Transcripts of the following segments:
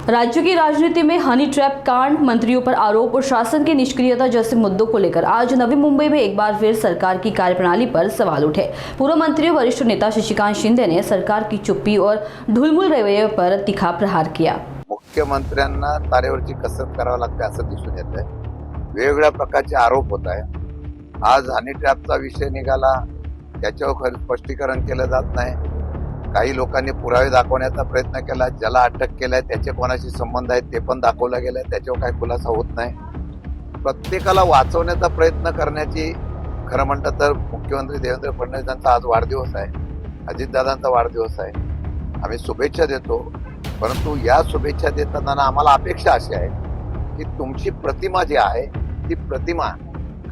राज्य की राजनीति में हनी ट्रैप कांड, मंत्रियों पर आरोप और शासन की निष्क्रियता जैसे मुद्दों को लेकर आज नवी मुंबई में एक बार फिर सरकार की कार्यप्रणाली पर सवाल उठे। पूर्व मंत्री और वरिष्ठ नेता शशिकांत शिंदे ने सरकार की चुप्पी और ढुलमुल रवैये पर तीखा प्रहार किया। मुख्यमंत्र्यांना तारेवरची कसरत करावी लागते असं दिसून येत आहे। वेगवेगळ्या प्रकारचे आरोप होत आहे। आज हनी ट्रॅपचा विषय निघाला, त्याच्यावर स्पष्टीकरण केलं जात नाही। काही लोकांनी पुरावे दाखवण्याचा प्रयत्न केला, ज्याला अटक केलाय त्याचे कोणाशी संबंध आहेत ते पण दाखवलं गेलंय, त्याच्यावर काही खुलासा होत नाही। प्रत्येकाला वाचवण्याचा प्रयत्न करण्याची खरं म्हणतं तर मुख्यमंत्री देवेंद्र फडणवीस यांचा आज वाढदिवस आहे, अजितदादांचा वाढदिवस आहे। आम्ही शुभेच्छा देतो, परंतु या शुभेच्छा देताना आम्हाला अपेक्षा अशी आहे की तुमची प्रतिमा जी आहे ती प्रतिमा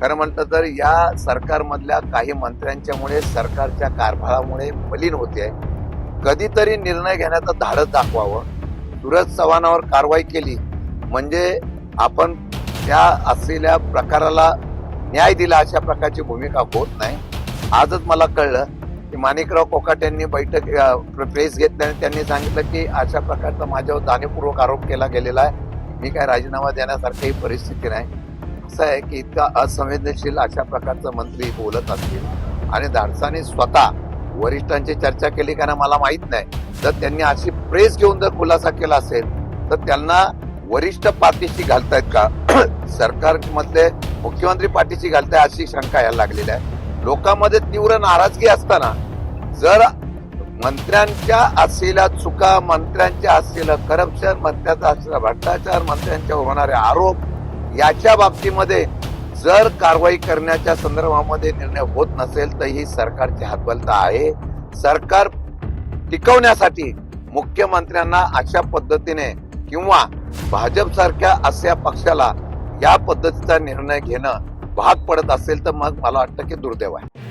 खरं म्हणतं तर या सरकारमधल्या काही मंत्र्यांच्यामुळे सरकारच्या कारभारामुळे मलिन होते। कधीतरी निर्णय घेण्याचं धाडस दाखवावं। सूरज चव्हाणावर कारवाई केली म्हणजे आपण त्या असलेल्या प्रकाराला न्याय दिला अशा प्रकारची भूमिका होत नाही। आजच मला कळलं की माणिकराव कोकाट यांनी बैठक प्रेस घेतल्याने त्यांनी सांगितलं की अशा प्रकारचा माझ्यावर जाणीवपूर्वक आरोप केला गेलेला आहे, मी काय राजीनामा देण्यासारखी परिस्थिती नाही। असं आहे की इतका असंवेदनशील अशा प्रकारचं मंत्री बोलत असतील आणि धाडसाने स्वतः वरिष्ठांची चर्चा केली का ना मला माहित नाही। जर त्यांनी अशी प्रेस घेऊन जर खुलासा केला असेल तर त्यांना वरिष्ठ पाठीशी घालतायत का सरकारमधले मुख्यमंत्री पाठीशी घालताय अशी शंका यायला लागलेली आहे। लोकांमध्ये तीव्र नाराजगी असताना जर मंत्र्यांच्या असलेल्या चुका, मंत्र्यांच्या असलेलं करप्शन, मंत्र्यांचा असलेला भ्रष्टाचार, मंत्र्यांच्यावर होणारे आरोप याच्या बाबतीमध्ये जर कारवाई करण्याच्या संदर्भामध्ये निर्णय होत नसेल तर ही सरकारची हातबलता आहे। सरकार टिकवण्यासाठी मुख्यमंत्र्यांना अशा पद्धतीने किंवा भाजप सारख्या अशा पक्षाला या पद्धतीचा निर्णय घेणं भाग पडत असेल तर मग मला वाटतं की दुर्दैव आहे।